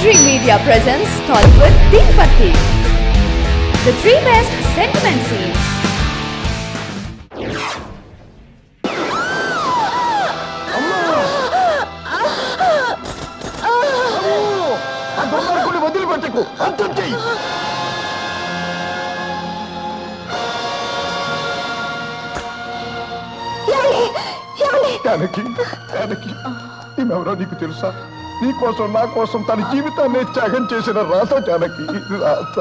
Dream Media presents Tollywood Tirupati, the three best sentiment scenes. ఈమెవరో నీకు తెలుసా? నీ కోసం నా కోసం తన జీవితాన్ని త్యాగం చేసిన రాత జానకి, రాత.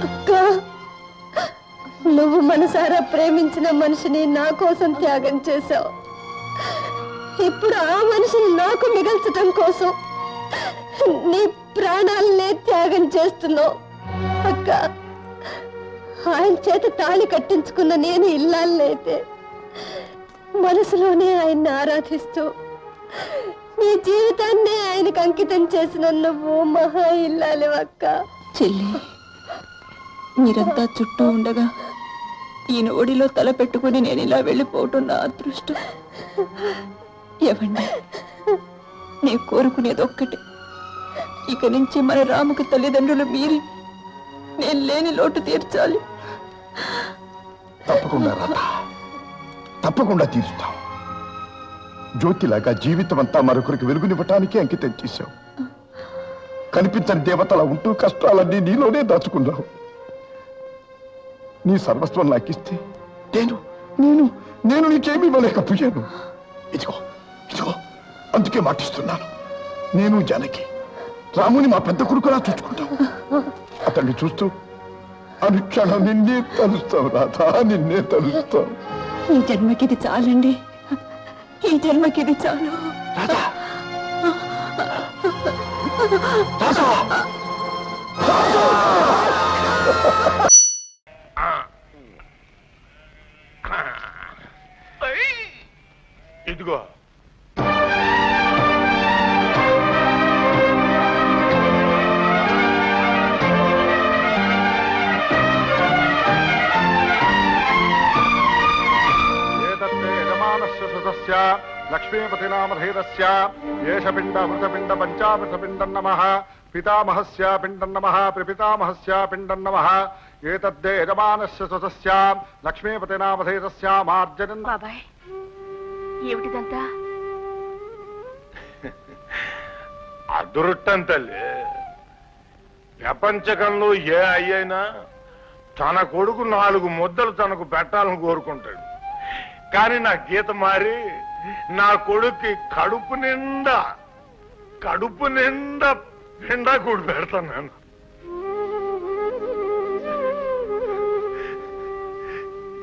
అక్క, నువ్వు మనసారా ప్రేమించిన మనిషిని నా కోసం త్యాగం చేశావు. ఇప్పుడు ఆ మనిషిని నాకు మిగల్చటం కోసం నీ ప్రాణాలనే త్యాగం చేస్తున్నావు. అక్క, ఆయన చేత తాళి కట్టించుకున్న నేను ఇల్లాలైతే మనసులోనే ఆయన్ని ఆరాధిస్తూ నీ జీవితాన్ని ఆయనకు అంకితం చేసిన నువ్వు మహా ఇల్లాలి. అక్క చెల్లి, మీరంతా చుట్టూ ఉండగా ఈయన ఒడిలో తల పెట్టుకుని నేను ఇలా వెళ్ళిపోవటం నా అదృష్టం. ఏవండి, నేను కోరుకునేది ఒక్కటే, ఇక నుంచి మన రాముకు తల్లిదండ్రులు మీరే. నేను లేని లోటు తీర్చాలి. తప్పకుండా రాత, తప్పకుండా తీరుస్తాం. జ్యోతిలాగా జీవితం అంతా మరొకరికి వెలుగునివ్వటానికి అంకితం చేశావు. కనిపించని దేవతలా ఉంటూ కష్టాలన్నీ నీలోనే దాచుకున్నావు. నీ సర్వస్వం నాకిస్తే నేను నేను నేను నీకేమీ ఇవ్వలేకపోయాను. ఇదిగో ఇదిగో అందుకే మాటిస్తున్నాను. నేను జానకి రాముని మా పెద్ద కొడుకులా చూసుకుంటాం. అతన్ని చూస్తూ అనుక్షణం నిన్నే తలుస్తాం రాధా, నిన్నే తలుస్తాం. ఈ జన్మకిది చాలండి, ఈ జన్మకిది చాలు. రాధా, రాధా, ఇదిగో లక్ష్మీపతినామధీరస్య ఏష పిండ మృతపిండ పంచామృతపిండం నమః పితామహస్య పిండం నమః ప్రపితామహస్య పిండం నమః ఏతద్దే యజమానస్య సుతస్య లక్ష్మీపతినామధీరస్య మార్జనం. బాబాయ్, ఏమిటిదంతా? అదృష్టం తల్లి. ప్రపంచకంలో ఏ అయ్యైనా తన కొడుకు 4 ముద్దలు తనకు పెట్టాలని కోరుకుంటాడు. కానీ నా గీత మారి నా కొడుక్కి కడుపు నిండా పిండా కూడి పెడతాను నేను.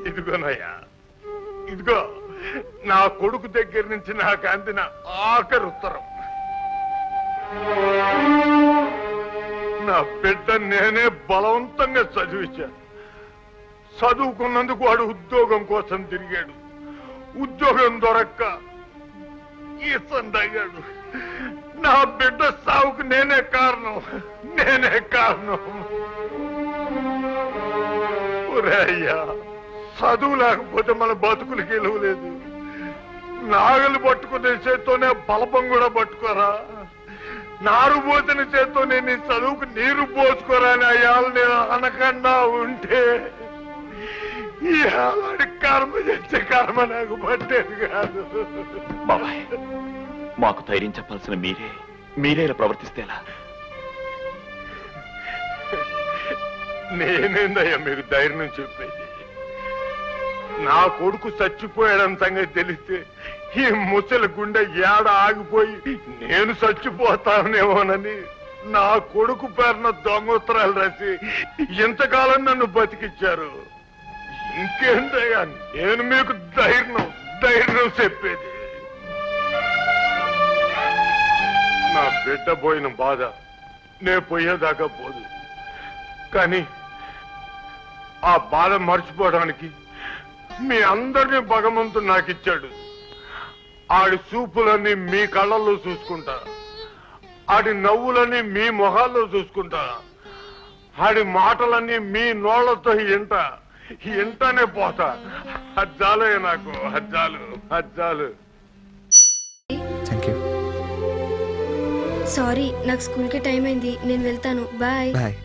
ఇదిగోనయ్యా, ఇదిగో నా కొడుకు దగ్గర నుంచి నాకు అందిన ఆఖరి ఉత్తరం. నా బిడ్డ నేనే బలవంతంగా చదివించాను. చదువుకున్నందుకు వాడు ఉద్యోగం కోసం తిరిగాడు. ఉద్యోగం దొరక్క ఈసందయ్యాడు. నా బిడ్డ సావుకు నేనే కారణం. ఒరే అయ్యా, చదువు లేకపోతే మన బతుకులకి విలువ లేదు. నాగలు పట్టుకునే చేత్తోనే బలపం కూడా పట్టుకోరా, నారు పోసిన చేత్తోనే నీ చదువుకు నీరు పోసుకోరా అని అయ్యాలు నేను అనకుండా ఉంటే ఈ ఆవిడ కర్మ చేసే కర్మ నాకు పట్టేది కాదు. బాబాయ్, మాకు ధైర్యం చెప్పాల్సిన మీరే ఇలా ప్రవర్తిస్తేలా? నేనేందయ్యా మీకు ధైర్యం చెప్పేది? నా కొడుకు చచ్చిపోయాడని సంగతి తెలిస్తే ఈ ముసలి గుండె ఏడ ఆగిపోయి నేను చచ్చిపోతానేమోనని నా కొడుకు పేరున దొంగోత్తరాలు రాసి ఇంతకాలం నన్ను బతికిచ్చారు. ఇంకేంటయ్యా నేను మీకు ధైర్యం చెప్పేది? నా బిడ్డ పోయిన బాధ నే పోయేదాకా పోదు. కానీ ఆ బాధ మర్చిపోవడానికి మీ అందరినీ భగవంతుడు నాకిచ్చాడు. ఆడి చూపులన్నీ మీ కళ్ళల్లో చూసుకుంటా, ఆడి నవ్వులని మీ మొహాల్లో చూసుకుంటా, ఆడి మాటలన్నీ మీ నోళ్లతో ఇంటనే పోతా. అజ్జాలే నాకు, అజ్జాలు. Thank you. సారీ, నాకు స్కూల్కి టైం అయింది, నేను వెళ్తాను. బాయ్. బాయ్.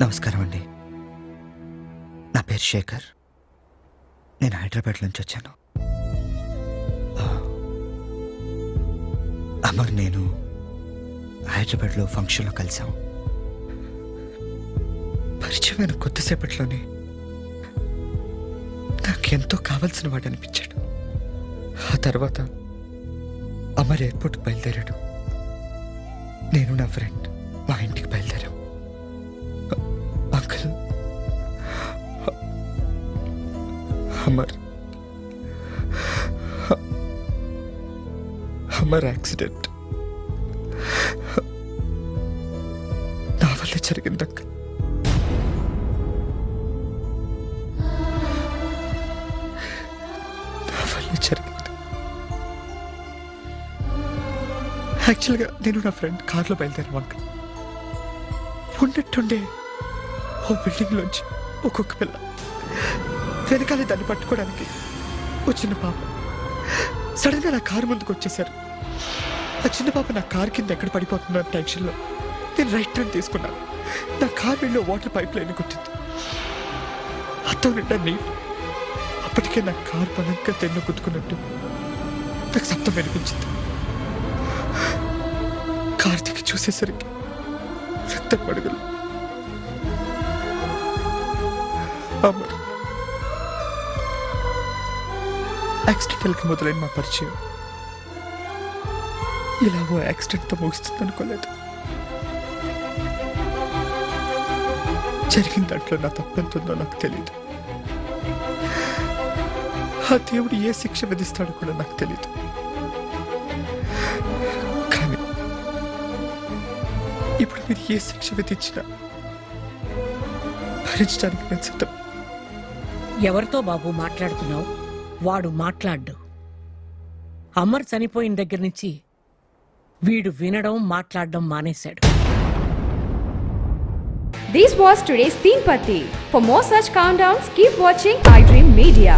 నమస్కారం అండి. నా పేరు శేఖర్. నేను హైదరాబాద్ నుంచి వచ్చాను. అమర్ నేను హైదరాబాద్లో ఫంక్షన్లో కలిసాం. పరిచయమైన కొద్దిసేపట్లోనే నాకెంతో కావాల్సిన వాడు అనిపించాడు. ఆ తర్వాత అమర్ ఎయిర్పోర్ట్కి బయలుదేరాడు. నేను నా ఫ్రెండ్ మా ఇంటికి బయలుదేరాం. అంకుల్, అమర్ యాక్సిడెంట్ నా వల్ల జరిగింది అంకుల్. నా వల్ల జరిగింది. యాక్చువల్గా నేను నా ఫ్రెండ్ కార్లో బయలుదేరాం అంకుల్. ఉన్నట్టుండే ఓ బిల్డింగ్ లోంచి ఒక్కొక్క పిల్ల వెనకాలే దాన్ని పట్టుకోవడానికి ఓ చిన్న పాప సడన్ గా నా కారు ముందుకు వచ్చేసారు. ఆ చిన్న పాప నా కారు కింద ఎక్కడ పడిపోతుందో టెన్షన్లో నేను రైట్ టర్న్ తీసుకున్నాను. నా కారు వెళ్ళి వాటర్ పైప్ లైన్ కొట్టింది. అర్థం నిండా నీళ్ళు. అప్పటికే నా కారు బలంగా తెన్ను కుట్టుకున్నట్టు నాకు శబ్దం వినిపించింది. కారు దిగి చూసేసరికి రక్తం అడుగులు. అమర్ యాక్సిడెంటల్గా మొదలైన మా పరిచయం ఇలా ఓ యాక్సిడెంట్తో ముగుస్తుంది అనుకోలేదు. జరిగిన దాంట్లో నా తప్పెంతుందో నాకు తెలియదు. ఆ దేవుడు ఏ శిక్ష విధిస్తాడో కూడా నాకు తెలియదు. కానీ ఇప్పుడు మీరు ఏ శిక్ష విధించినా భరించడానికి నేను సిద్ధం. ఎవరితో బాబు మాట్లాడుతున్నావు? వాడు మాట్లాడ్డు. అమర్ చనిపోయిన దగ్గర నుంచి వీడు వినడం మాట్లాడడం మానేశాడు. This was today's Teen Patti. For more such countdowns, keep watching iDream Media.